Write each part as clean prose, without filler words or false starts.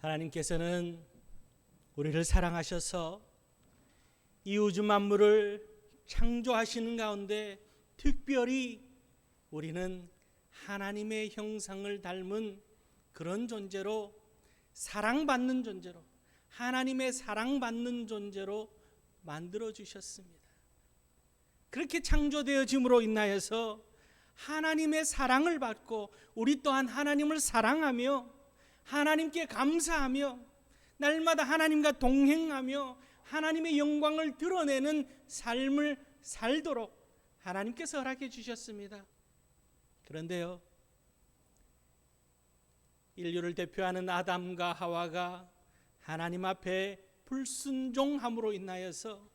하나님께서는 우리를 사랑하셔서 이 우주 만물을 창조하시는 가운데 특별히 우리는 하나님의 형상을 닮은 그런 존재로, 사랑받는 존재로, 하나님의 사랑받는 존재로 만들어 주셨습니다. 그렇게 창조되어짐으로 인하여서 하나님의 사랑을 받고 우리 또한 하나님을 사랑하며 하나님께 감사하며 날마다 하나님과 동행하며 하나님의 영광을 드러내는 삶을 살도록 하나님께서 허락해 주셨습니다. 그런데요, 인류를 대표하는 아담과 하와가 하나님 앞에 불순종함으로 인하여서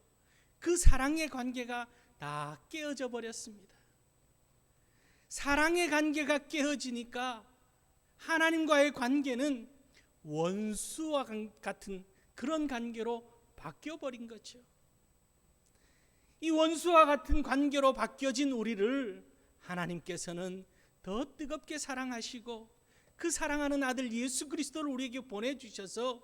그 사랑의 관계가 다 깨어져 버렸습니다. 사랑의 관계가 깨어지니까 하나님과의 관계는 원수와 같은 그런 관계로 바뀌어 버린 거죠. 이 원수와 같은 관계로 바뀌어진 우리를 하나님께서는 더 뜨겁게 사랑하시고 그 사랑하는 아들 예수 그리스도를 우리에게 보내주셔서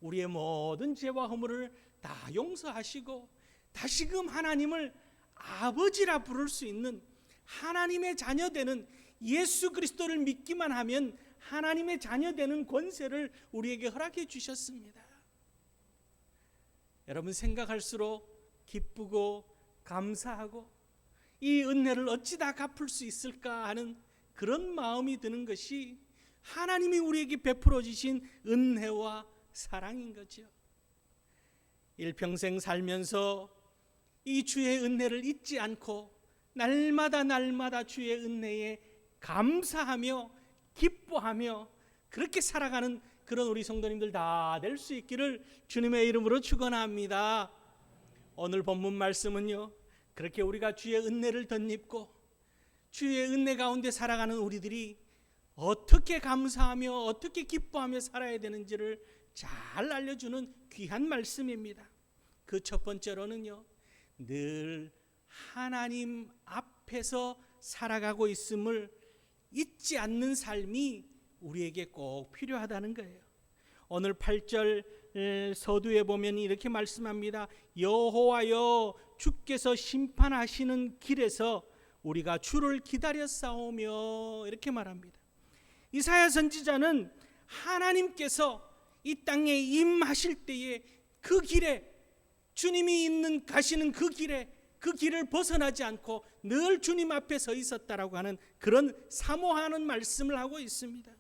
우리의 모든 죄와 허물을 다 용서하시고 다시금 하나님을 아버지라 부를 수 있는 하나님의 자녀되는, 예수 그리스도를 믿기만 하면 하나님의 자녀되는 권세를 우리에게 허락해 주셨습니다. 여러분, 생각할수록 기쁘고 감사하고 이 은혜를 어찌 다 갚을 수 있을까 하는 그런 마음이 드는 것이 하나님이 우리에게 베풀어 주신 은혜와 사랑인 거죠. 일평생 살면서 이 주의 은혜를 잊지 않고 날마다 주의 은혜에 감사하며 기뻐하며 그렇게 살아가는 그런 우리 성도님들 다 될 수 있기를 주님의 이름으로 축원합니다. 오늘 본문 말씀은요, 그렇게 우리가 주의 은혜를 덧입고 주의 은혜 가운데 살아가는 우리들이 어떻게 감사하며 어떻게 기뻐하며 살아야 되는지를 잘 알려주는 귀한 말씀입니다. 그 첫 번째로는요, 늘 하나님 앞에서 살아가고 있음을 잊지 않는 삶이 우리에게 꼭 필요하다는 거예요. 오늘 8절 서두에 보면 이렇게 말씀합니다. 여호와여, 주께서 심판하시는 길에서 우리가 주를 기다렸사오며, 이렇게 말합니다. 이사야 선지자는 하나님께서 이 땅에 임하실 때에 그 길에, 주님이 가시는 그 길을 벗어나지 않고 늘 주님 앞에 서 있었다라고 하는 그런 사모하는 말씀을 하고 있습니다.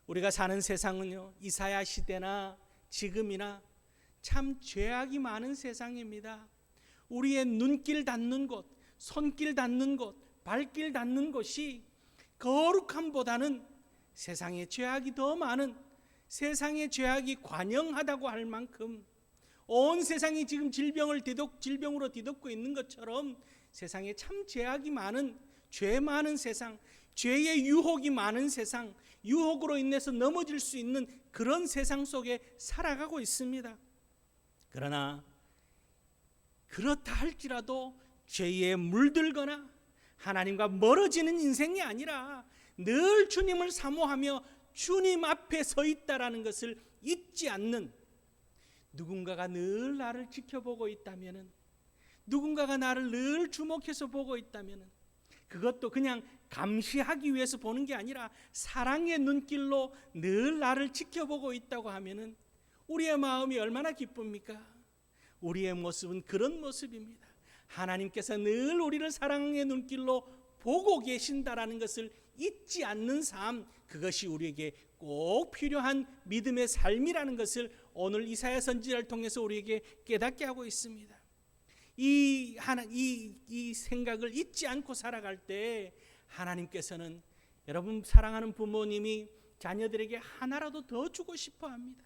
우리가 사는 세상은요, 이사야 시대나 지금이나 참 죄악이 많은 세상입니다. 우리의 눈길 닿는 곳, 손길 닿는 곳, 발길 닿는 곳이 거룩함보다는 세상에 죄악이 더 많은, 세상의 죄악이 관영하다고 할 만큼 온 세상이 지금 질병으로 뒤덮고 있는 것처럼 세상에 참 죄악이 많은, 죄 많은 세상, 죄의 유혹이 많은 세상, 유혹으로 인해서 넘어질 수 있는 그런 세상 속에 살아가고 있습니다. 그러나 그렇다 할지라도 죄에 물들거나 하나님과 멀어지는 인생이 아니라 늘 주님을 사모하며 주님 앞에 서 있다라는 것을 잊지 않는, 누군가가 늘 나를 지켜보고 있다면, 누군가가 나를 늘 주목해서 보고 있다면, 그것도 그냥 감시하기 위해서 보는 게 아니라 사랑의 눈길로 늘 나를 지켜보고 있다고 하면 우리의 마음이 얼마나 기쁩니까? 우리의 모습은 그런 모습입니다. 하나님께서 늘 우리를 사랑의 눈길로 보고 계신다라는 것을 잊지 않는 삶, 그것이 우리에게 꼭 필요한 믿음의 삶이라는 것을 오늘 이사야 선지자를 통해서 우리에게 깨닫게 하고 있습니다. 이 생각을 잊지 않고 살아갈 때 하나님께서는, 여러분 사랑하는 부모님이 자녀들에게 하나라도 더 주고 싶어 합니다.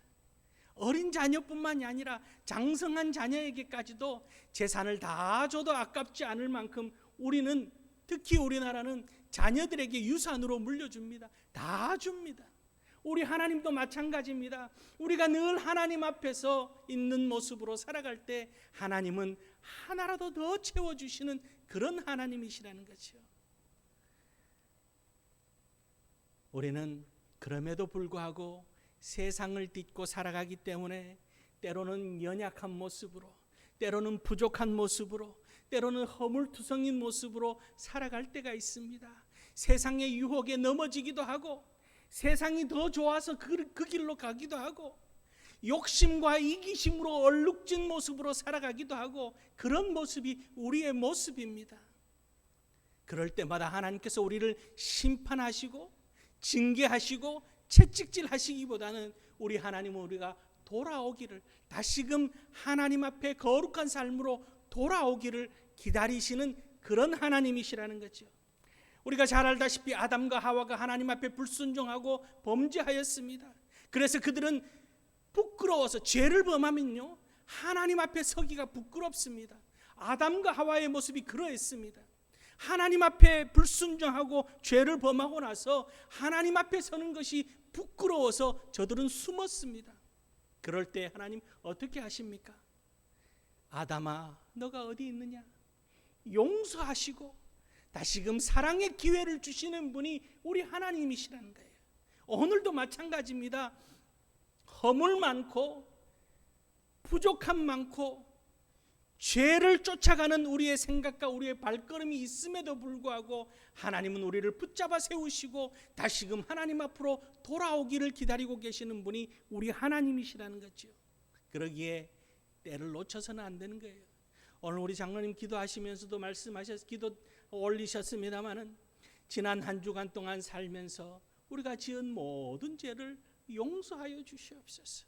어린 자녀뿐만이 아니라 장성한 자녀에게까지도 재산을 다 줘도 아깝지 않을 만큼 우리는, 특히 우리나라는 자녀들에게 유산으로 물려줍니다. 다 줍니다. 우리 하나님도 마찬가지입니다. 우리가 늘 하나님 앞에서 있는 모습으로 살아갈 때 하나님은 하나라도 더 채워주시는 그런 하나님이시라는 거죠. 우리는 그럼에도 불구하고 세상을 딛고 살아가기 때문에 때로는 연약한 모습으로, 때로는 부족한 모습으로, 때로는 허물투성인 모습으로 살아갈 때가 있습니다. 세상의 유혹에 넘어지기도 하고, 세상이 더 좋아서 그 길로 가기도 하고, 욕심과 이기심으로 얼룩진 모습으로 살아가기도 하고, 그런 모습이 우리의 모습입니다. 그럴 때마다 하나님께서 우리를 심판하시고 징계하시고 채찍질하시기보다는 우리 하나님은 우리가 돌아오기를, 다시금 하나님 앞에 거룩한 삶으로 돌아오기를 기다리시는 그런 하나님이시라는 거죠. 우리가 잘 알다시피 아담과 하와가 하나님 앞에 불순종하고 범죄하였습니다. 그래서 그들은 부끄러워서, 죄를 범하면요 하나님 앞에 서기가 부끄럽습니다. 아담과 하와의 모습이 그러했습니다. 하나님 앞에 불순종하고 죄를 범하고 나서 하나님 앞에 서는 것이 부끄러워서 저들은 숨었습니다. 그럴 때 하나님 어떻게 하십니까? 아담아, 너가 어디 있느냐? 용서하시고 다시금 사랑의 기회를 주시는 분이 우리 하나님이시라는 거예요. 오늘도 마찬가지입니다. 허물 많고 부족함 많고 죄를 쫓아가는 우리의 생각과 우리의 발걸음이 있음에도 불구하고 하나님은 우리를 붙잡아 세우시고 다시금 하나님 앞으로 돌아오기를 기다리고 계시는 분이 우리 하나님이시라는 거죠. 그러기에 때를 놓쳐서는 안 되는 거예요. 오늘 우리 장로님 기도하시면서도 기도 올리셨습니다마는 지난 한 주간 동안 살면서 우리가 지은 모든 죄를 용서하여 주시옵소서.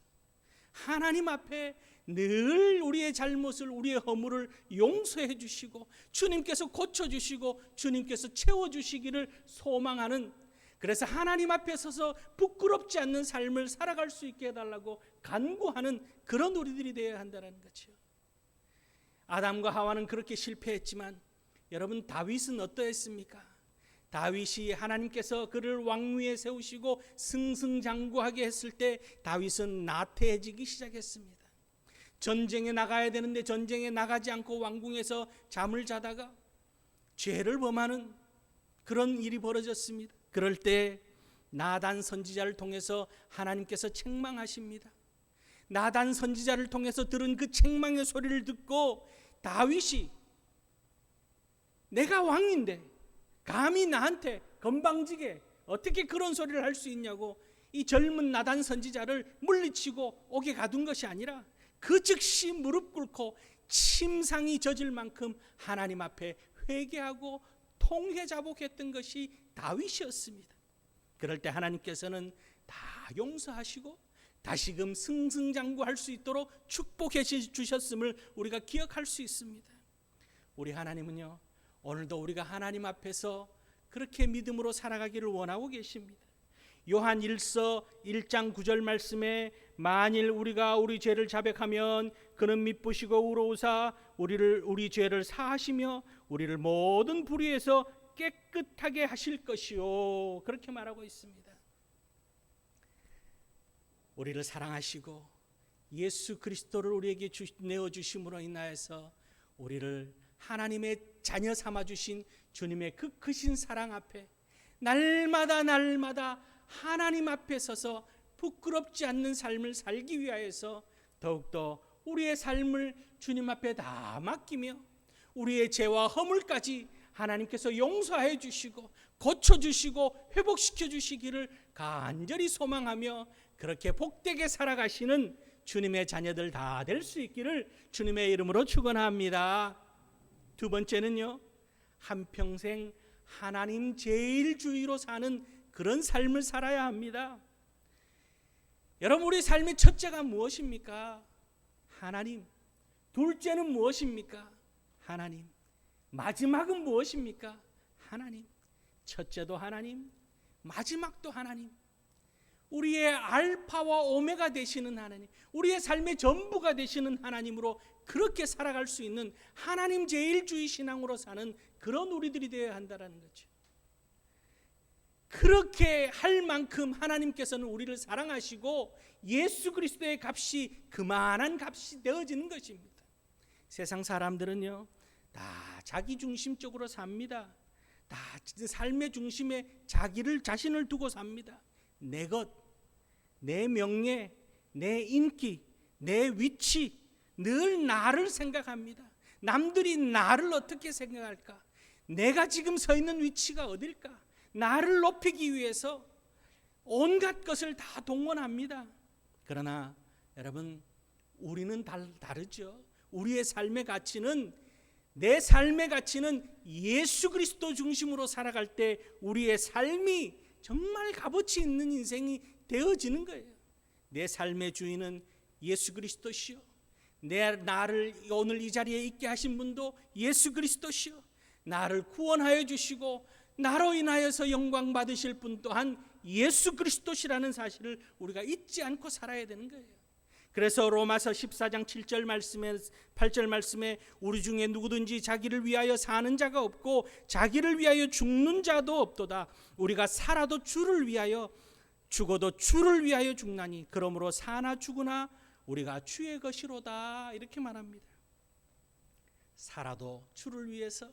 하나님 앞에 늘 우리의 잘못을, 우리의 허물을 용서해 주시고 주님께서 고쳐주시고 주님께서 채워주시기를 소망하는, 그래서 하나님 앞에 서서 부끄럽지 않는 삶을 살아갈 수 있게 해달라고 간구하는 그런 우리들이 되어야 한다는 거죠. 아담과 하와는 그렇게 실패했지만 여러분, 다윗은 어떠했습니까? 다윗이 하나님께서 그를 왕위에 세우시고 승승장구하게 했을 때 다윗은 나태해지기 시작했습니다. 전쟁에 나가야 되는데 전쟁에 나가지 않고 왕궁에서 잠을 자다가 죄를 범하는 그런 일이 벌어졌습니다. 그럴 때 나단 선지자를 통해서 하나님께서 책망하십니다. 나단 선지자를 통해서 들은 그 책망의 소리를 듣고 다윗이, 내가 왕인데 감히 나한테 건방지게 어떻게 그런 소리를 할 수 있냐고 이 젊은 나단 선지자를 물리치고 옥에 가둔 것이 아니라 그 즉시 무릎 꿇고 침상이 젖을 만큼 하나님 앞에 회개하고 통회자복했던 것이 다윗이었습니다. 그럴 때 하나님께서는 다 용서하시고 다시금 승승장구할 수 있도록 축복해 주셨음을 우리가 기억할 수 있습니다. 우리 하나님은요, 오늘도 우리가 하나님 앞에서 그렇게 믿음으로 살아가기를 원하고 계십니다. 요한 1서 1장 9절 말씀에 만일 우리가 우리 죄를 자백하면 그는 미쁘시고 의로우사 우리 죄를 사하시며 우리를 모든 불의에서 깨끗하게 하실 것이요, 그렇게 말하고 있습니다. 우리를 사랑하시고 예수 그리스도를 우리에게 내어주심으로 인하여서 우리를 하나님의 자녀 삼아주신 주님의 그 크신 사랑 앞에 날마다 하나님 앞에 서서 부끄럽지 않는 삶을 살기 위하여서 더욱더 우리의 삶을 주님 앞에 다 맡기며 우리의 죄와 허물까지 하나님께서 용서해 주시고 고쳐주시고 회복시켜 주시기를 간절히 소망하며 그렇게 복되게 살아가시는 주님의 자녀들 다 될 수 있기를 주님의 이름으로 축원합니다. 두 번째는요, 한평생 하나님 제일주의로 사는 그런 삶을 살아야 합니다. 여러분, 우리 삶의 첫째가 무엇입니까? 하나님. 둘째는 무엇입니까? 하나님. 마지막은 무엇입니까? 하나님. 첫째도 하나님, 마지막도 하나님. 우리의 알파와 오메가 되시는 하나님, 우리의 삶의 전부가 되시는 하나님으로 그렇게 살아갈 수 있는 하나님 제일주의 신앙으로 사는 그런 우리들이 되어야 한다는 거죠. 그렇게 할 만큼 하나님께서는 우리를 사랑하시고 예수 그리스도의 값이 그만한 값이 되어지는 것입니다. 세상 사람들은요, 다 자기 중심적으로 삽니다. 다 삶의 중심에 자신을 두고 삽니다. 내 것, 내 명예, 내 인기, 내 위치, 늘 나를 생각합니다. 남들이 나를 어떻게 생각할까? 내가 지금 서 있는 위치가 어딜까? 나를 높이기 위해서 온갖 것을 다 동원합니다. 그러나 여러분, 우리는 다르죠. 우리의 삶의 가치는, 내 삶의 가치는 예수 그리스도 중심으로 살아갈 때 우리의 삶이 정말 값어치 있는 인생이 되어지는 거예요. 내 삶의 주인은 예수 그리스도시요, 나를 오늘 이 자리에 있게 하신 분도 예수 그리스도시요, 나를 구원하여 주시고 나로 인하여서 영광 받으실 분 또한 예수 그리스도시라는 사실을 우리가 잊지 않고 살아야 되는 거예요. 그래서 로마서 14장 7절 말씀에 8절 말씀에 우리 중에 누구든지 자기를 위하여 사는 자가 없고 자기를 위하여 죽는 자도 없도다. 우리가 살아도 주를 위하여, 죽어도 주를 위하여 죽나니 그러므로 사나 죽으나 우리가 주의 것이로다. 이렇게 말합니다. 살아도 주를 위해서,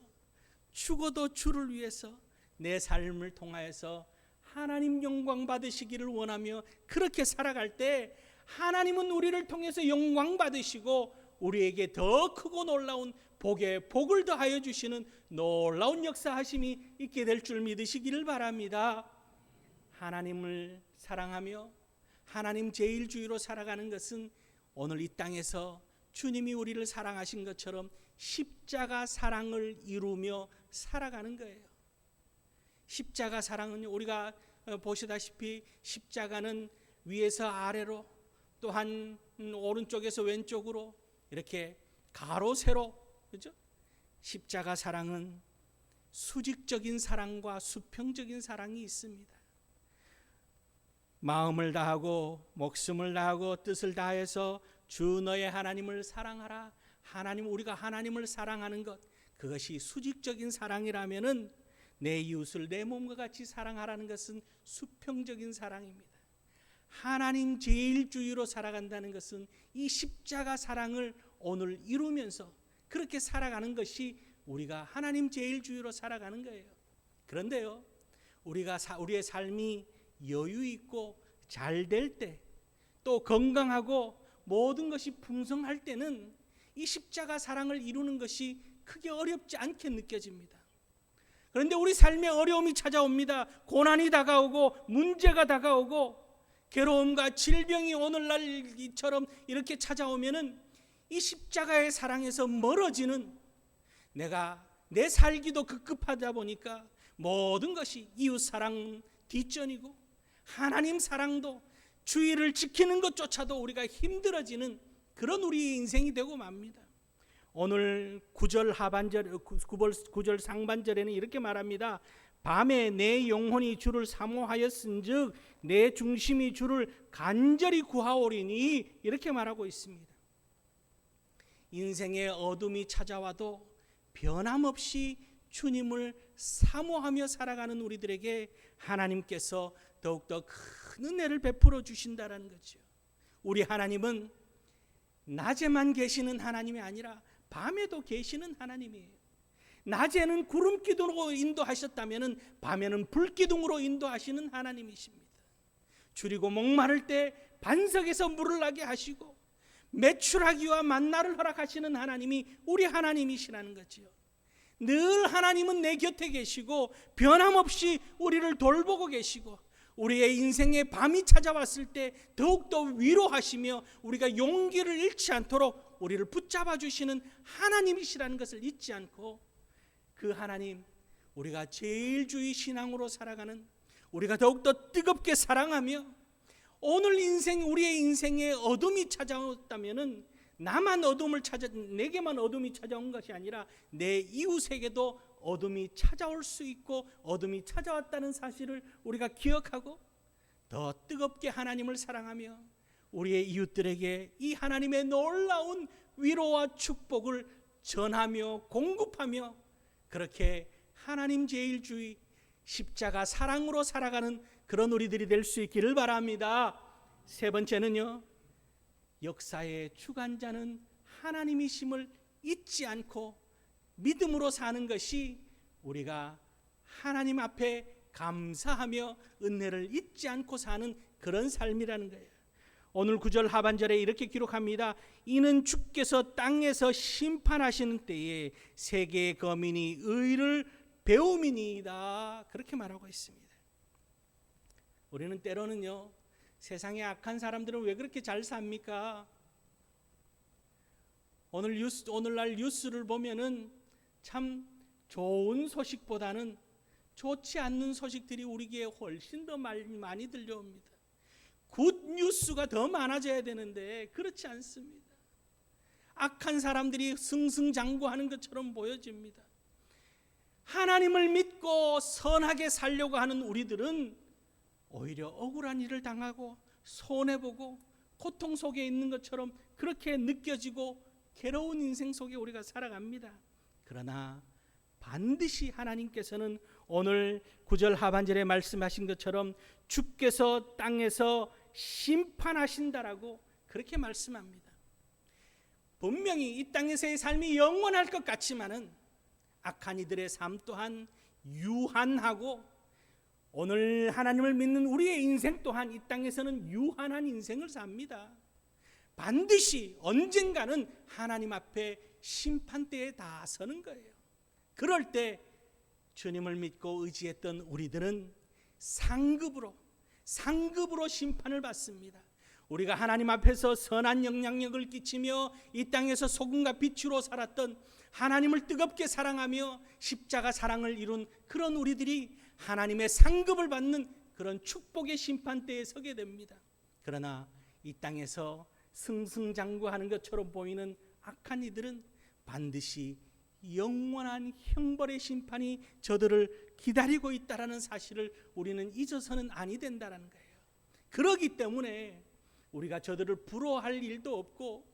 죽어도 주를 위해서 내 삶을 통하여서 하나님 영광 받으시기를 원하며 그렇게 살아갈 때 하나님은 우리를 통해서 영광 받으시고 우리에게 더 크고 놀라운 복에 복을 더하여 주시는 놀라운 역사하심이 있게 될 줄 믿으시기를 바랍니다. 하나님을 사랑하며 하나님 제일주의로 살아가는 것은 오늘 이 땅에서 주님이 우리를 사랑하신 것처럼 십자가 사랑을 이루며 살아가는 거예요. 십자가 사랑은 우리가 보시다시피 십자가는 위에서 아래로 또한 오른쪽에서 왼쪽으로 이렇게 가로 세로, 그죠? 십자가 사랑은 수직적인 사랑과 수평적인 사랑이 있습니다. 마음을 다하고 목숨을 다하고 뜻을 다해서 주 너의 하나님을 사랑하라. 우리가 하나님을 사랑하는 것, 그것이 수직적인 사랑이라면은 내 이웃을 내 몸과 같이 사랑하라는 것은 수평적인 사랑입니다. 하나님 제일주의로 살아간다는 것은 이 십자가 사랑을 오늘 이루면서 그렇게 살아가는 것이 우리가 하나님 제일주의로 살아가는 거예요. 그런데요, 우리의 삶이 여유 있고 잘 될 때, 또 건강하고 모든 것이 풍성할 때는 이 십자가 사랑을 이루는 것이 크게 어렵지 않게 느껴집니다. 그런데 우리 삶에 어려움이 찾아옵니다. 고난이 다가오고 문제가 다가오고 괴로움과 질병이 오늘날처럼 이렇게 찾아오면은 이 십자가의 사랑에서 멀어지는, 내가 내 살기도 급급하다 보니까 모든 것이 이웃 사랑 뒷전이고 하나님 사랑도, 주의를 지키는 것조차도 우리가 힘들어지는 그런 우리의 인생이 되고 맙니다. 오늘 9절 상반절에는 이렇게 말합니다. 밤에 내 영혼이 주를 사모하였은즉 내 중심이 주를 간절히 구하오리니, 이렇게 말하고 있습니다. 인생의 어둠이 찾아와도 변함없이 주님을 사모하며 살아가는 우리들에게 하나님께서 더욱더 큰 은혜를 베풀어 주신다는 거죠. 우리 하나님은 낮에만 계시는 하나님이 아니라 밤에도 계시는 하나님이에요. 낮에는 구름 기둥으로 인도하셨다면 밤에는 불 기둥으로 인도하시는 하나님이십니다. 줄이고 목마를 때 반석에서 물을 나게 하시고 메추라기와 만나를 허락하시는 하나님이 우리 하나님이시라는 거죠. 늘 하나님은 내 곁에 계시고 변함없이 우리를 돌보고 계시고 우리의 인생의 밤이 찾아왔을 때 더욱더 위로하시며 우리가 용기를 잃지 않도록 우리를 붙잡아 주시는 하나님이시라는 것을 잊지 않고, 그 하나님, 우리가 제일주의 신앙으로 살아가는, 우리가 더욱더 뜨겁게 사랑하며 오늘 우리의 인생에 어둠이 찾아왔다면은 내게만 어둠이 찾아온 것이 아니라 내 이웃에게도 어둠이 찾아올 수 있고 어둠이 찾아왔다는 사실을 우리가 기억하고 더 뜨겁게 하나님을 사랑하며 우리의 이웃들에게 이 하나님의 놀라운 위로와 축복을 전하며 공급하며 그렇게 하나님 제일주의 십자가 사랑으로 살아가는 그런 우리들이 될 수 있기를 바랍니다. 세 번째는요, 역사의 주관자는 하나님이심을 잊지 않고 믿음으로 사는 것이 우리가 하나님 앞에 감사하며 은혜를 잊지 않고 사는 그런 삶이라는 거예요. 오늘 9절 하반절에 이렇게 기록합니다. 이는 주께서 땅에서 심판하시는 때에 세계의 거민이 의를 배움이니이다. 그렇게 말하고 있습니다. 우리는 때로는요, 세상에 악한 사람들은 왜 그렇게 잘 삽니까? 오늘날 뉴스를 보면은 참 좋은 소식보다는 좋지 않는 소식들이 우리에게 훨씬 더 많이 들려옵니다. 굿 뉴스가 더 많아져야 되는데 그렇지 않습니다. 악한 사람들이 승승장구하는 것처럼 보여집니다. 하나님을 믿고 선하게 살려고 하는 우리들은 오히려 억울한 일을 당하고 손해보고 고통 속에 있는 것처럼 그렇게 느껴지고 괴로운 인생 속에 우리가 살아갑니다. 그러나 반드시 하나님께서는 오늘 9절 하반절에 말씀하신 것처럼 주께서 땅에서 심판하신다라고 그렇게 말씀합니다. 분명히 이 땅에서의 삶이 영원할 것 같지만은 악한 이들의 삶 또한 유한하고 오늘 하나님을 믿는 우리의 인생 또한 이 땅에서는 유한한 인생을 삽니다. 반드시 언젠가는 하나님 앞에 심판대에 다 서는 거예요. 그럴 때 주님을 믿고 의지했던 우리들은 상급으로 심판을 받습니다. 우리가 하나님 앞에서 선한 영향력을 끼치며 이 땅에서 소금과 빛으로 살았던, 하나님을 뜨겁게 사랑하며 십자가 사랑을 이룬 그런 우리들이 하나님의 상급을 받는 그런 축복의 심판대에 서게 됩니다. 그러나 이 땅에서 승승장구하는 것처럼 보이는 악한 이들은 반드시 영원한 형벌의 심판이 저들을 기다리고 있다는 사실을 우리는 잊어서는 아니 된다는 거예요. 그렇기 때문에 우리가 저들을 부러워할 일도 없고,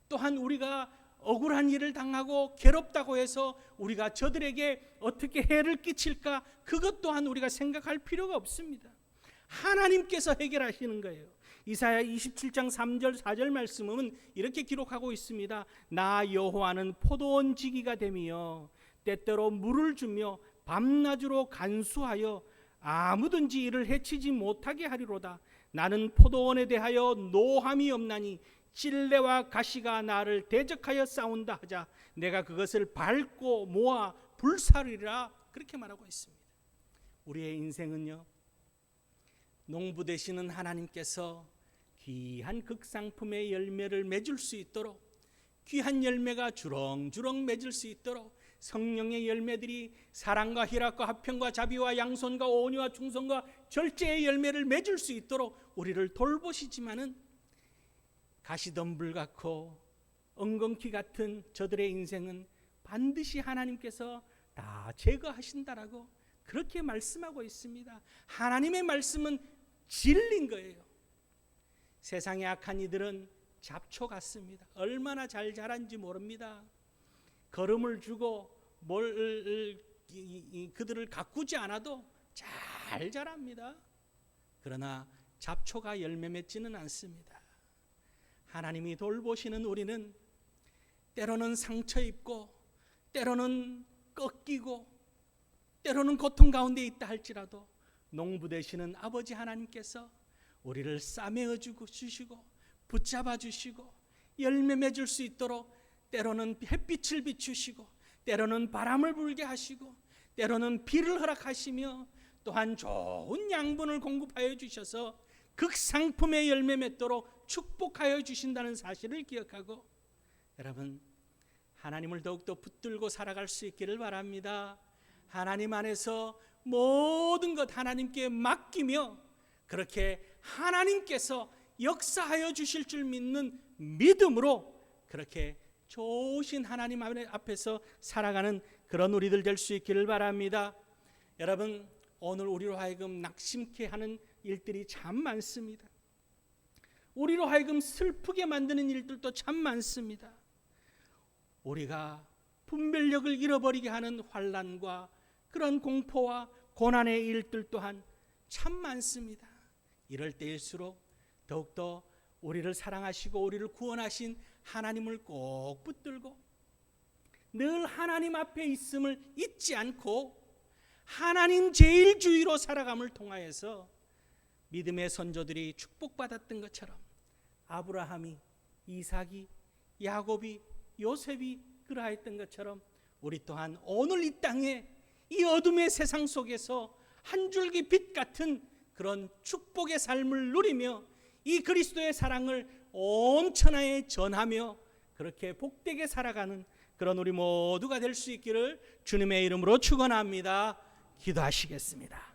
또한 우리가 억울한 일을 당하고 괴롭다고 해서 우리가 저들에게 어떻게 해를 끼칠까, 그것 또한 우리가 생각할 필요가 없습니다. 하나님께서 해결하시는 거예요. 이사야 27장 3절 4절 말씀은 이렇게 기록하고 있습니다. 나 여호와는 포도원 지기가 되며 때때로 물을 주며 밤낮으로 간수하여 아무든지 이를 해치지 못하게 하리로다. 나는 포도원에 대하여 노함이 없나니 찔레와 가시가 나를 대적하여 싸운다 하자 내가 그것을 밟고 모아 불사르리라. 그렇게 말하고 있습니다. 우리의 인생은요, 농부 되시는 하나님께서 귀한 극상품의 열매를 맺을 수 있도록, 귀한 열매가 주렁주렁 맺을 수 있도록 성령의 열매들이 사랑과 희락과 화평과 자비와 양손과 온유와 충성과 절제의 열매를 맺을 수 있도록 우리를 돌보시지만은 가시덤불 같고 엉겅퀴 같은 저들의 인생은 반드시 하나님께서 다 제거하신다라고 그렇게 말씀하고 있습니다. 하나님의 말씀은 진리인 거예요. 세상의 악한 이들은 잡초 같습니다. 얼마나 잘 자란지 모릅니다. 걸음을 주고 그들을 가꾸지 않아도 잘 자랍니다. 그러나 잡초가 열매 맺지는 않습니다. 하나님이 돌보시는 우리는 때로는 상처 입고, 때로는 꺾이고, 때로는 고통 가운데 있다 할지라도 농부 되시는 아버지 하나님께서 우리를 싸매어 주시고 붙잡아 주시고 열매 맺을 수 있도록 때로는 햇빛을 비추시고, 때로는 바람을 불게 하시고, 때로는 비를 허락하시며, 또한 좋은 양분을 공급하여 주셔서 극상품의 열매 맺도록 축복하여 주신다는 사실을 기억하고, 여러분, 하나님을 더욱더 붙들고 살아갈 수 있기를 바랍니다. 하나님 안에서 모든 것 하나님께 맡기며 그렇게 하나님께서 역사하여 주실 줄 믿는 믿음으로 그렇게 좋으신 하나님 앞에서 살아가는 그런 우리들 될 수 있기를 바랍니다. 여러분, 오늘 우리로 하여금 낙심케 하는 일들이 참 많습니다. 우리로 하여금 슬프게 만드는 일들도 참 많습니다. 우리가 분별력을 잃어버리게 하는 환난과 그런 공포와 고난의 일들 또한 참 많습니다. 이럴 때일수록 더욱더 우리를 사랑하시고 우리를 구원하신 하나님을 꼭 붙들고 늘 하나님 앞에 있음을 잊지 않고 하나님 제일주의로 살아감을 통하여서 믿음의 선조들이 축복받았던 것처럼 아브라함이, 이삭이, 야곱이, 요셉이 그러했던 것처럼 우리 또한 오늘 이 땅에 이 어둠의 세상 속에서 한 줄기 빛 같은 그런 축복의 삶을 누리며 이 그리스도의 사랑을 온 천하에 전하며 그렇게 복되게 살아가는 그런 우리 모두가 될 수 있기를 주님의 이름으로 축원합니다. 기도하시겠습니다.